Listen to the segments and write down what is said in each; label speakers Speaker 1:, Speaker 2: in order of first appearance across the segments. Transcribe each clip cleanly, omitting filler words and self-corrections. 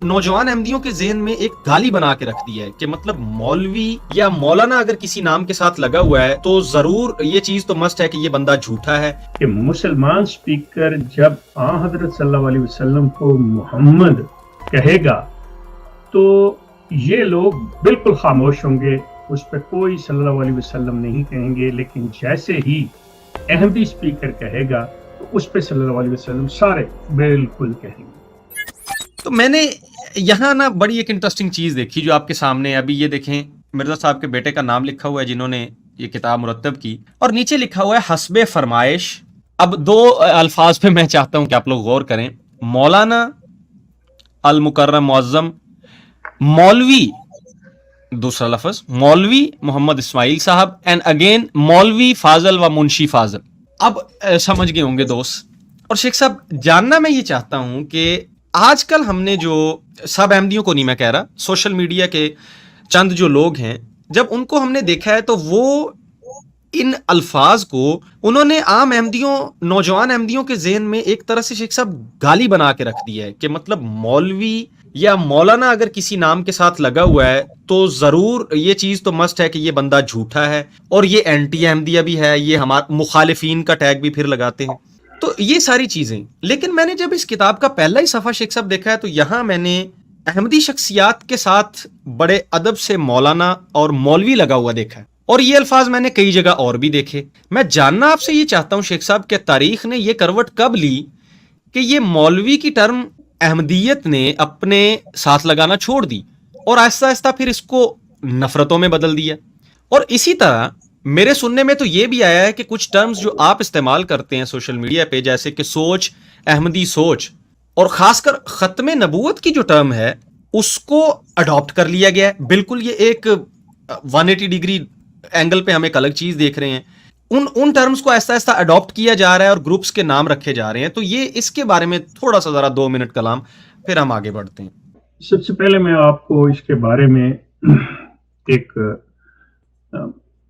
Speaker 1: نوجوان احمدیوں کے ذہن میں ایک گالی بنا کے رکھ دی ہے کہ مطلب مولوی یا مولانا اگر کسی نام کے ساتھ لگا ہوا ہے تو ضرور یہ چیز تو مست ہے کہ یہ بندہ جھوٹا ہے.
Speaker 2: کہ مسلمان سپیکر جب حضرت صلی اللہ علیہ وسلم کو محمد کہے گا تو یہ لوگ بالکل خاموش ہوں گے، اس پہ کوئی صلی اللہ علیہ وسلم نہیں کہیں گے، لیکن جیسے ہی احمدی سپیکر کہے گا تو اس پہ صلی اللہ علیہ وسلم سارے بالکل کہیں گے.
Speaker 1: تو میں نے یہاں نا بڑی ایک انٹرسٹنگ چیز دیکھی جو آپ کے سامنے ابھی یہ دیکھیں، مرزا صاحب کے بیٹے کا نام لکھا ہوا ہے جنہوں نے یہ کتاب مرتب کی، اور نیچے لکھا ہوا ہے حسب فرمائش. اب دو الفاظ پہ میں چاہتا ہوں کہ آپ لوگ غور کریں. مولانا المکرم معظم مولوی، دوسرا لفظ مولوی محمد اسماعیل صاحب، اینڈ اگین مولوی فاضل و منشی فاضل. اب سمجھ گئے ہوں گے دوست. اور شیخ صاحب جاننا میں یہ چاہتا ہوں کہ آج کل ہم نے جو سب احمدیوں کو نہیں میں کہہ رہا، سوشل میڈیا کے چند جو لوگ ہیں، جب ان کو ہم نے دیکھا ہے تو وہ ان الفاظ کو انہوں نے عام احمدیوں، نوجوان احمدیوں کے ذہن میں ایک طرح سے شیخ صاحب گالی بنا کے رکھ دی ہے کہ مطلب مولوی یا مولانا اگر کسی نام کے ساتھ لگا ہوا ہے تو ضرور یہ چیز تو مست ہے کہ یہ بندہ جھوٹا ہے، اور یہ اینٹی احمدیہ بھی ہے، یہ ہمارے مخالفین کا ٹیگ بھی پھر لگاتے ہیں. تو یہ ساری چیزیں. لیکن میں نے جب اس کتاب کا پہلا ہی صفحہ شیخ صاحب دیکھا ہے تو یہاں میں نے احمدی شخصیات کے ساتھ بڑے ادب سے مولانا اور مولوی لگا ہوا دیکھا ہے، اور یہ الفاظ میں نے کئی جگہ اور بھی دیکھے. میں جاننا آپ سے یہ چاہتا ہوں شیخ صاحب کہ تاریخ نے یہ کروٹ کب لی کہ یہ مولوی کی ٹرم احمدیت نے اپنے ساتھ لگانا چھوڑ دی اور آہستہ آہستہ پھر اس کو نفرتوں میں بدل دیا. اور اسی طرح میرے سننے میں تو یہ بھی آیا ہے کہ کچھ ٹرمز جو آپ استعمال کرتے ہیں سوشل میڈیا پہ، جیسے کہ سوچ، احمدی سوچ، اور خاص کر ختم نبوت کی جو ٹرم ہے اس کو اڈاپٹ کر لیا گیا ہے. بالکل یہ ایک 180 ڈگری اینگل پہ ہم ایک الگ چیز دیکھ رہے ہیں. ان ٹرمز کو آہستہ آہستہ اڈاپٹ کیا جا رہا ہے اور گروپس کے نام رکھے جا رہے ہیں. تو یہ اس کے بارے میں تھوڑا سا ذرا 2 منٹ کلام، پھر ہم آگے بڑھتے ہیں.
Speaker 2: سب سے پہلے میں آپ کو اس کے بارے میں ایک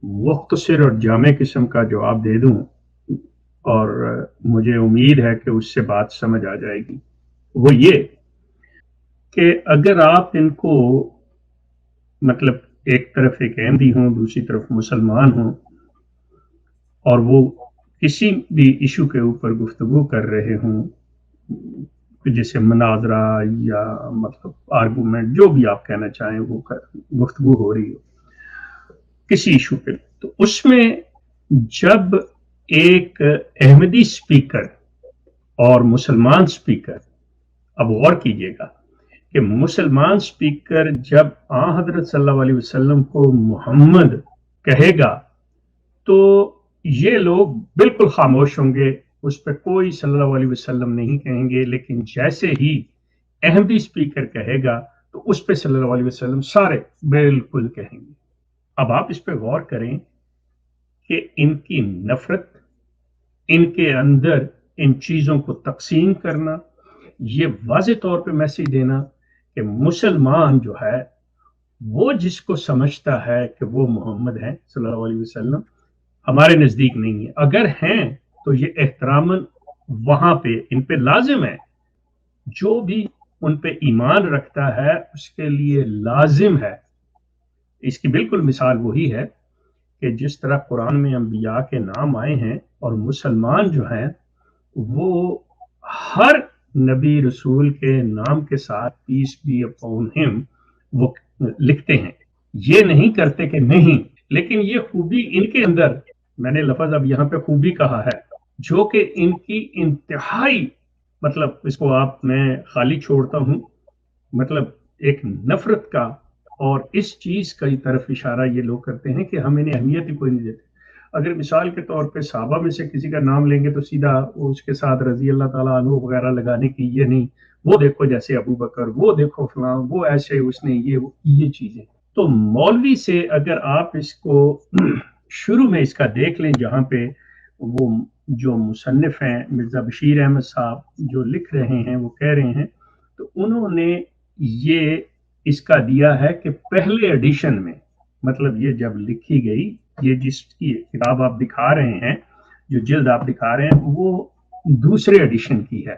Speaker 2: مختصر اور جامع قسم کا جواب دے دوں، اور مجھے امید ہے کہ اس سے بات سمجھ آ جائے گی. وہ یہ کہ اگر آپ ان کو مطلب ایک طرف ایک احمدی ہوں، دوسری طرف مسلمان ہوں، اور وہ کسی بھی ایشو کے اوپر گفتگو کر رہے ہوں، جیسے مناظرہ یا مطلب آرگومنٹ، جو بھی آپ کہنا چاہیں، وہ گفتگو ہو رہی ہو کسی ایشو پہ، تو اس میں جب ایک احمدی سپیکر اور مسلمان سپیکر، اب غور کیجئے گا کہ مسلمان سپیکر جب حضرت صلی اللہ علیہ وسلم کو محمد کہے گا تو یہ لوگ بالکل خاموش ہوں گے، اس پہ کوئی صلی اللہ علیہ وسلم نہیں کہیں گے، لیکن جیسے ہی احمدی سپیکر کہے گا تو اس پہ صلی اللہ علیہ وسلم سارے بالکل کہیں گے. اب آپ اس پہ غور کریں کہ ان کی نفرت، ان کے اندر ان چیزوں کو تقسیم کرنا، یہ واضح طور پہ میسج دینا کہ مسلمان جو ہے وہ جس کو سمجھتا ہے کہ وہ محمد ہیں صلی اللہ علیہ وسلم، ہمارے نزدیک نہیں ہے. اگر ہیں تو یہ احتراماً وہاں پہ ان پہ لازم ہے، جو بھی ان پہ ایمان رکھتا ہے اس کے لیے لازم ہے. اس کی بالکل مثال وہی ہے کہ جس طرح قرآن میں انبیاء کے نام آئے ہیں، اور مسلمان جو ہیں وہ ہر نبی رسول کے نام کے ساتھ پیس بی اپون ہم وہ لکھتے ہیں. یہ نہیں کرتے کہ نہیں، لیکن یہ خوبی ان کے اندر، میں نے لفظ اب یہاں پہ خوبی کہا ہے، جو کہ ان کی انتہائی، مطلب اس کو آپ میں خالی چھوڑتا ہوں، مطلب ایک نفرت کا اور اس چیز کی طرف اشارہ یہ لوگ کرتے ہیں کہ ہم انہیں اہمیت ہی کوئی نہیں دیتے. اگر مثال کے طور پہ صحابہ میں سے کسی کا نام لیں گے تو سیدھا اس کے ساتھ رضی اللہ تعالیٰ عنہ وغیرہ لگانے کی، یہ نہیں وہ دیکھو جیسے ابو بکر، وہ دیکھو فلاں، وہ ایسے اس نے یہ چیزیں. تو مولوی سے اگر آپ اس کو شروع میں اس کا دیکھ لیں، جہاں پہ وہ جو مصنف ہیں مرزا بشیر احمد صاحب جو لکھ رہے ہیں، وہ کہہ رہے ہیں، تو انہوں نے یہ اس کا دیا ہے کہ پہلے ایڈیشن میں، مطلب یہ جب لکھی گئی، یہ جس کی کتاب آپ دکھا رہے ہیں، جو جلد آپ دکھا رہے ہیں، وہ دوسرے ایڈیشن کی ہے.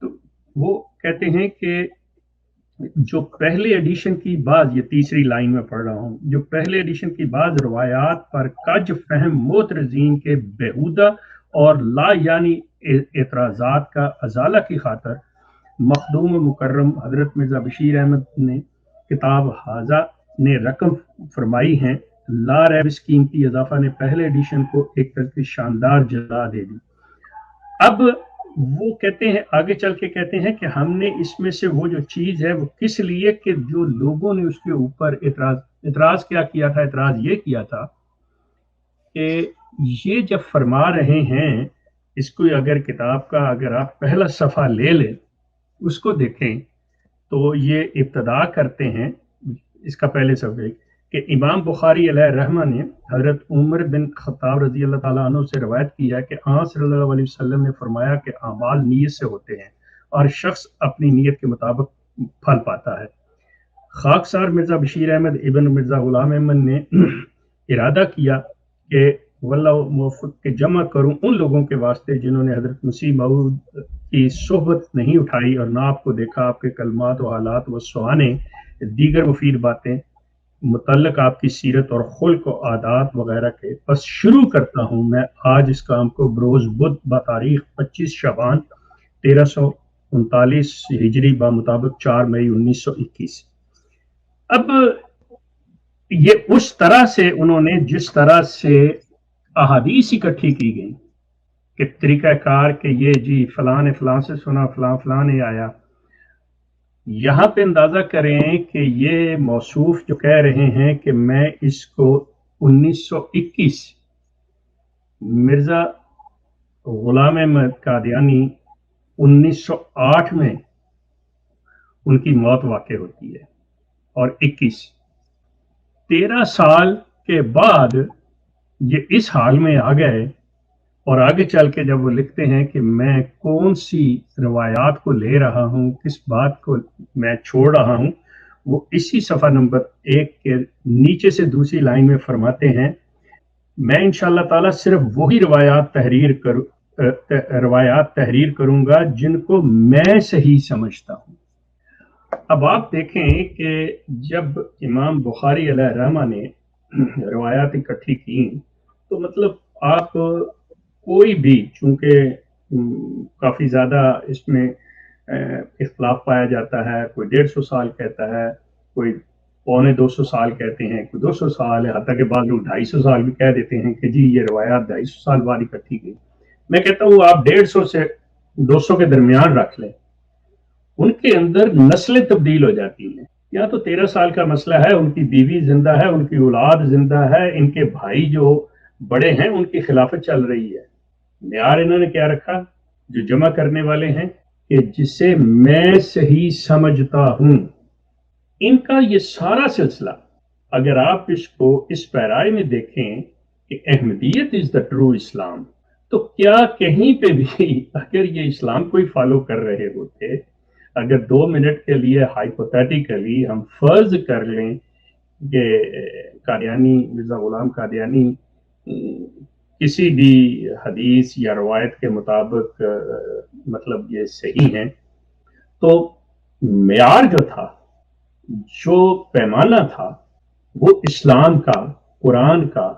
Speaker 2: تو وہ کہتے ہیں کہ جو پہلے ایڈیشن کی بعض، یہ تیسری لائن میں پڑھ رہا ہوں، جو پہلے ایڈیشن کی بعض روایات پر کج فہم معترضین کے بےہودہ اور لا یعنی اعتراضات کا ازالہ کی خاطر مخدوم مکرم حضرت مرزا بشیر احمد نے کتاب حاضہ نے رقم فرمائی ہیں، لا ریب اس قیمتی اضافہ نے پہلے ایڈیشن کو ایک طرح کی شاندار جزا دے دی۔ اب وہ کہتے ہیں، آگے چل کے کہتے ہیں کہ ہم نے اس میں سے وہ جو چیز ہے وہ کس لیے کہ جو لوگوں نے اس کے اوپر اعتراض کیا تھا، اعتراض یہ کیا تھا کہ یہ جب فرما رہے ہیں، اس کو اگر کتاب کا اگر آپ پہلا صفحہ لے لیں اس کو دیکھیں تو یہ ابتدا کرتے ہیں اس کا پہلے صفحے کہ امام بخاری علیہ الرحمہ نے حضرت عمر بن خطاب رضی اللہ تعالیٰ عنہ سے روایت کی ہے کہ آن صلی اللہ علیہ وسلم نے فرمایا کہ اعمال نیت سے ہوتے ہیں اور شخص اپنی نیت کے مطابق پھل پاتا ہے۔ خاکسار مرزا بشیر احمد ابن مرزا غلام احمد نے ارادہ کیا کہ واللہ موفق کے جمع کروں ان لوگوں کے واسطے جنہوں نے حضرت مسیح موعود کی صحبت نہیں اٹھائی اور نہ آپ کو دیکھا، آپ کے کلمات و حالات و سہانے دیگر مفید باتیں متعلق آپ کی سیرت اور خلق و عادات وغیرہ کے۔ بس شروع کرتا ہوں میں آج اس کام کو بروز بدھ بتاریخ 25 شعبان 1339 ہجری بمطابق 4 مئی 1921۔ اب یہ اس طرح سے انہوں نے جس طرح سے احادیث اکٹھی کی گئی کہ طریقہ کار کہ یہ جی فلاں نے فلاں سے سنا، فلاں نے آیا، یہاں پہ اندازہ کریں کہ یہ موصوف جو کہہ رہے ہیں کہ میں اس کو 1921 مرزا غلام احمد قادیانی 1908 میں ان کی موت واقع ہوتی ہے اور 13 سال کے بعد یہ اس حال میں آ گئے، اور آگے چل کے جب وہ لکھتے ہیں کہ میں کون سی روایات کو لے رہا ہوں، کس بات کو میں چھوڑ رہا ہوں، وہ اسی صفحہ نمبر 1 کے نیچے سے دوسری لائن میں فرماتے ہیں میں انشاءاللہ تعالیٰ صرف وہی روایات تحریر کروں گا جن کو میں صحیح سمجھتا ہوں۔ اب آپ دیکھیں کہ جب امام بخاری علیہ الرحمہ نے روایات اکٹھی کی تو مطلب آپ کوئی بھی، چونکہ کافی زیادہ اس میں اختلاف پایا جاتا ہے، کوئی 150 سال کہتا ہے، کوئی 250 سال کہتے ہیں، کوئی 200 سال ہے، حتیٰ کہ بعض لوگ 250 سال بھی کہہ دیتے ہیں کہ جی یہ روایات 250 سال بعد اکٹھی گئی۔ میں کہتا ہوں آپ 150 سے 200 کے درمیان رکھ لیں، ان کے اندر نسلیں تبدیل ہو جاتی ہیں۔ یا تو 13 سال کا مسئلہ ہے، ان کی بیوی زندہ ہے، ان کی اولاد زندہ ہے، ان کے بھائی جو بڑے ہیں ان کی خلافت چل رہی ہے۔ معیار انہوں نے کیا رکھا جو جمع کرنے والے ہیں کہ جسے میں صحیح سمجھتا ہوں۔ ان کا یہ سارا سلسلہ اگر آپ اس کو اس پیرائے میں دیکھیں کہ احمدیت از دا ٹرو اسلام، تو کیا کہیں پہ بھی اگر یہ اسلام کوئی فالو کر رہے ہوتے، اگر 2 منٹ کے لیے ہائپوتھیٹیکلی ہم فرض کر لیں کہ قادیانی مرزا غلام قادیانی کسی بھی حدیث یا روایت کے مطابق مطلب یہ صحیح ہیں، تو معیار جو تھا، جو پیمانہ تھا، وہ اسلام کا، قرآن کا،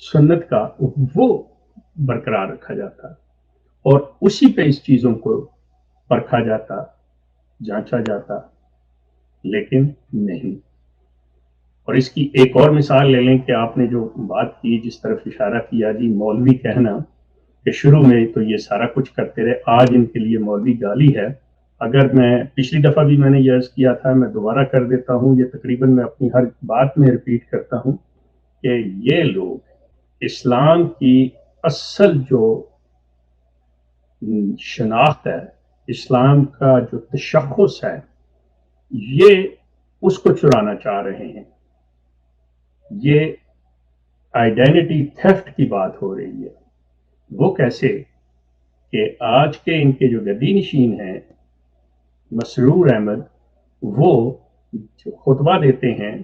Speaker 2: سنت کا، وہ برقرار رکھا جاتا اور اسی پہ اس چیزوں کو پرکھا جاتا، جانچا جاتا، لیکن نہیں۔ اور اس کی ایک اور مثال لے لیں کہ آپ نے جو بات کی، جس طرف اشارہ کیا جی مولوی کہنا، کہ شروع میں تو یہ سارا کچھ کرتے رہے، آج ان کے لیے مولوی گالی ہے۔ اگر میں پچھلی دفعہ بھی میں نے یہ عرض کیا تھا، میں دوبارہ کر دیتا ہوں، یہ تقریباً میں اپنی ہر بات میں ریپیٹ کرتا ہوں کہ یہ لوگ اسلام کی اصل جو شناخت ہے، اسلام کا جو تشخص ہے، یہ اس کو چرانا چاہ رہے ہیں۔ یہ آئیڈینٹی تھیفٹ کی بات ہو رہی ہے۔ وہ کیسے کہ آج کے ان کے جو گدی نشین ہیں مسرور احمد، وہ جو خطبہ دیتے ہیں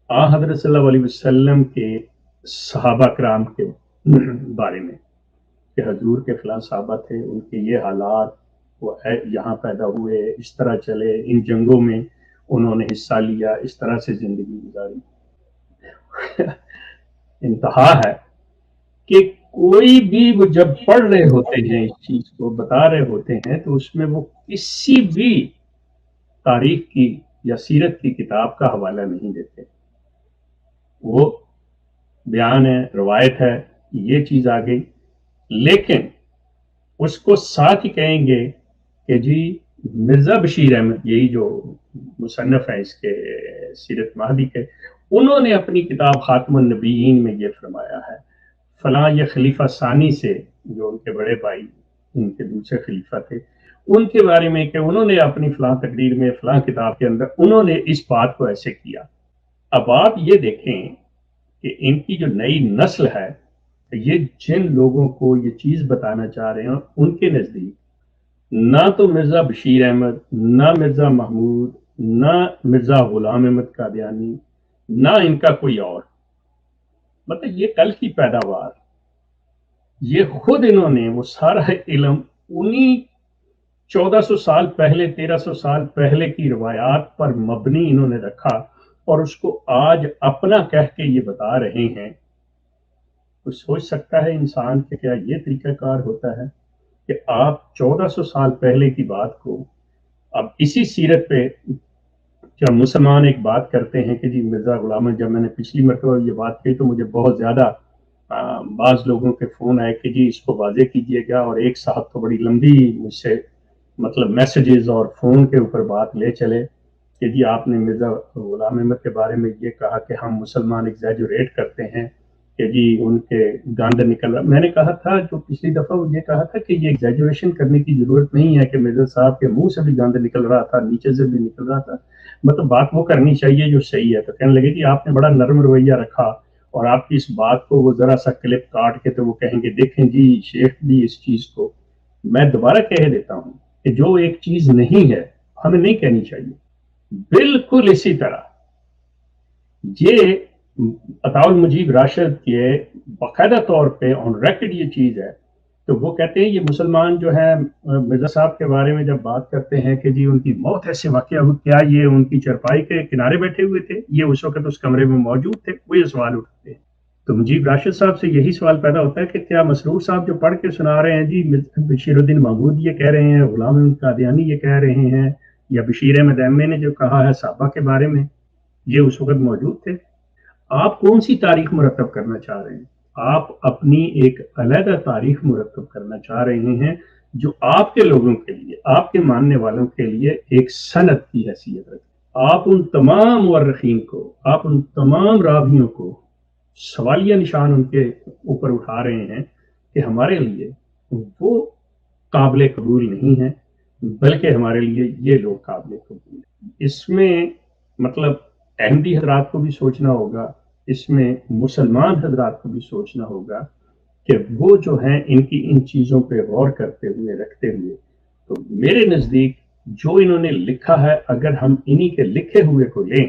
Speaker 2: حضرت صلی اللہ علیہ وسلم کے صحابہ کرام کے بارے میں کہ حضور کے فلاں صحابہ تھے، ان کے یہ حالات، وہ یہاں پیدا ہوئے، اس طرح چلے، ان جنگوں میں انہوں نے حصہ لیا، اس طرح سے زندگی گزاری. انتہا ہے کہ کوئی بھی وہ جب پڑھ رہے ہوتے ہیں اس چیز کو بتا رہے ہوتے ہیں تو اس میں وہ کسی بھی تاریخ کی یا سیرت کی کتاب کا حوالہ نہیں دیتے. وہ بیان ہے، روایت ہے، یہ چیز آ گئی، لیکن اس کو ساتھ ہی کہیں گے کہ جی مرزا بشیر احمد، یہی جو مصنف ہیں اس کے سیرت مہدی کے، انہوں نے اپنی کتاب خاتم النبیین میں یہ فرمایا ہے. فلاں یہ خلیفہ ثانی سے، جو ان کے بڑے بھائی ان کے دوسرے خلیفہ تھے، ان کے بارے میں کہ انہوں نے اپنی فلاں تقریر میں فلاں کتاب کے اندر انہوں نے اس بات کو ایسے کیا. اب آپ یہ دیکھیں کہ ان کی جو نئی نسل ہے، یہ جن لوگوں کو یہ چیز بتانا چاہ رہے ہیں، ان کے نزدیک نہ تو مرزا بشیر احمد، نہ مرزا محمود، نہ مرزا غلام احمد قادیانی، نہ ان کا کوئی اور، مطلب یہ کل کی پیداوار، یہ خود انہوں نے وہ سارا علم انہی 1400 سال پہلے 1300 سال پہلے کی روایات پر مبنی انہوں نے رکھا اور اس کو آج اپنا کہہ کے یہ بتا رہے ہیں. تو سوچ سکتا ہے انسان کہ کیا یہ طریقہ کار ہوتا ہے کہ آپ 1400 سال پہلے کی بات کو اب اسی سیرت پہ جب مسلمان ایک بات کرتے ہیں کہ جی مرزا غلام، جب میں نے پچھلی مرتبہ یہ بات کہی تو مجھے بہت زیادہ بعض لوگوں کے فون آئے کہ جی اس کو واضح کیجئے گا، اور ایک صاحب تو بڑی لمبی مجھ سے مطلب میسیجز اور فون کے اوپر بات لے چلے کہ جی آپ نے مرزا غلام احمد کے بارے میں یہ کہا کہ ہم مسلمان ایگزیجوریٹ کرتے ہیں کہ جی ان کے گاندر نکل رہا. میں نے کہا تھا جو پچھلی دفعہ یہ کہا تھا کہ یہ ایگزیجوریشن کرنے کی ضرورت نہیں ہے کہ مرزا صاحب کے منہ سے بھی گاندر نکل رہا تھا، نیچے سے بھی نکل رہا تھا، مطلب بات وہ کرنی چاہیے جو صحیح ہے. تو کہنے لگے کہ آپ نے بڑا نرم رویہ رکھا اور آپ کی اس بات کو وہ ذرا سا کلپ کاٹ کے تو وہ کہیں گے دیکھیں جی شیخ بھی اس چیز کو. میں دوبارہ کہہ دیتا ہوں کہ جو ایک چیز نہیں ہے ہمیں نہیں کہنی چاہیے. بالکل اسی طرح یہ عطاء المجیب راشد کے باقاعدہ طور پہ آن ریکارڈ یہ چیز ہے. تو وہ کہتے ہیں یہ مسلمان جو ہے مرزا صاحب کے بارے میں جب بات کرتے ہیں کہ جی ان کی موت ایسے واقعہ ہو، کیا یہ ان کی چرپائی کے کنارے بیٹھے ہوئے تھے، یہ اس وقت اس کمرے میں موجود تھے، وہ یہ سوال اٹھتے ہیں. تو مجیب راشد صاحب سے یہی سوال پیدا ہوتا ہے کہ کیا مسرور صاحب جو پڑھ کے سنا رہے ہیں جی بشیر الدین محمود یہ کہہ رہے ہیں، غلام احمد قادیانی یہ کہہ رہے ہیں، یا بشیر احمد احمد نے جو کہا ہے صحابہ کے بارے میں، یہ اس وقت موجود تھے؟ آپ کون سی تاریخ مرتب کرنا چاہ رہے ہیں؟ آپ اپنی ایک علیحدہ تاریخ مرتب کرنا چاہ رہے ہیں جو آپ کے لوگوں کے لیے، آپ کے ماننے والوں کے لیے ایک سند کی حیثیت رکھے. آپ ان تمام مورخین کو، آپ ان تمام راویوں کو سوالیہ نشان ان کے اوپر اٹھا رہے ہیں کہ ہمارے لیے وہ قابل قبول نہیں ہے، بلکہ ہمارے لیے یہ لوگ قابل قبول ہیں. اس میں مطلب احمدی حضرات کو بھی سوچنا ہوگا، اس میں مسلمان حضرات کو بھی سوچنا ہوگا کہ وہ جو ہیں ان کی ان چیزوں پہ غور کرتے ہوئے رکھتے ہوئے، تو میرے نزدیک جو انہوں نے لکھا ہے اگر ہم انہی کے لکھے ہوئے کو لیں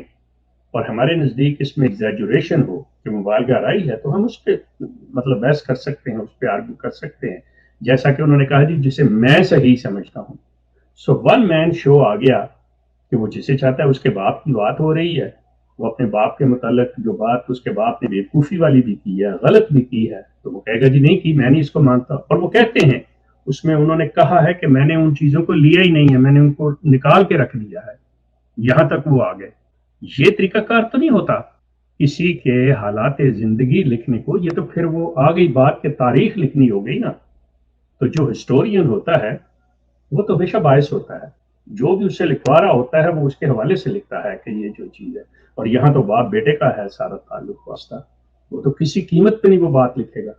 Speaker 2: اور ہمارے نزدیک اس میں ایگزیجوریشن ہو کہ مبالغہ رائی ہے، تو ہم اس پہ مطلب بحث کر سکتے ہیں، اس پہ آرگو کر سکتے ہیں، جیسا کہ انہوں نے کہا جی جسے میں صحیح سمجھتا ہوں. سو ون مین شو آ گیا کہ وہ جسے چاہتا ہے، اس کے باپ کی بات ہو رہی ہے، وہ اپنے باپ کے متعلق جو بات اس کے باپ نے بیوقوفی والی بھی کی ہے، غلط بھی کی ہے، تو وہ کہے گا جی نہیں کی، میں نہیں اس کو مانتا. اور وہ کہتے ہیں اس میں انہوں نے کہا ہے کہ میں نے ان چیزوں کو لیا ہی نہیں ہے، میں نے ان کو نکال کے رکھ دیا ہے. یہاں تک وہ آ گئے. یہ طریقہ کار تو نہیں ہوتا کسی کے حالات زندگی لکھنے کو. یہ تو پھر وہ آ گئی بات کہ تاریخ لکھنی ہو گئی نا. تو جو ہسٹورین ہوتا ہے وہ تو ہمیشہ باعث ہوتا ہے، جو بھی اسے لکھوا رہا ہوتا ہے وہ اس کے حوالے سے لکھتا ہے کہ یہ جو چیز ہے. اور یہاں تو باپ بیٹے کا ہے سارا تعلق واسطہ، وہ تو کسی قیمت پہ نہیں وہ بات لکھے گا.